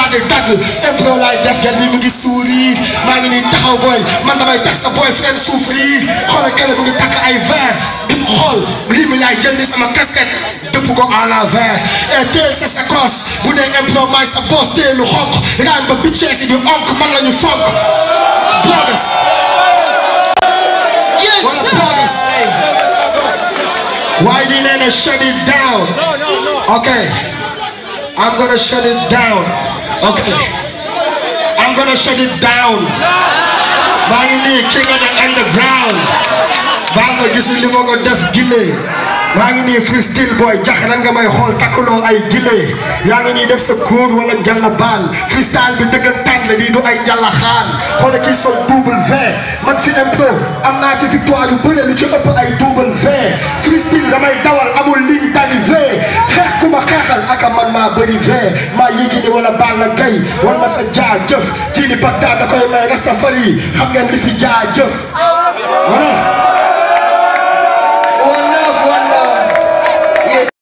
daal di dagg impro laay def gel bi mu ngi sourire maa ngi nii taxaw booy man damay tax sa boy friend souffrir xoolal kele mu ngi takk ay verre di mu xool lii mi laay jëndi sama casquette dëpp ko à l'envers et teel sa sacoche bu dee impro maay sa boss teelu xonk raan ba bitchee si di onk man lañu fonk brothers why do you need to shut it down? Okay, I'm gonna shut it down. Okay, I'm gonna shut it down. maa ngi nii king of the underground. baa nga gis li ma ko def gile. maa ngi nii freestyle boy jaxran nga may xool takkuloo ay gile. yaa ngi nii def sa kóor wala njalla baan. freestyle bi dëggantaan la di du ay njalla xaan. xoolal kii sol double V. man ci impro am naa ci victoire yu bëre lu ci ëpp ay double V. freestyle damay dawal amul ligne d'arrivée. xeex ku ma xeexal aka man maa bëri V. maa yéegi ni wala Balla Gaye wala ma sa jaajëf. ci li Bagdad da koy may Rastafari xam ngeen li fi jaajëf. voilà.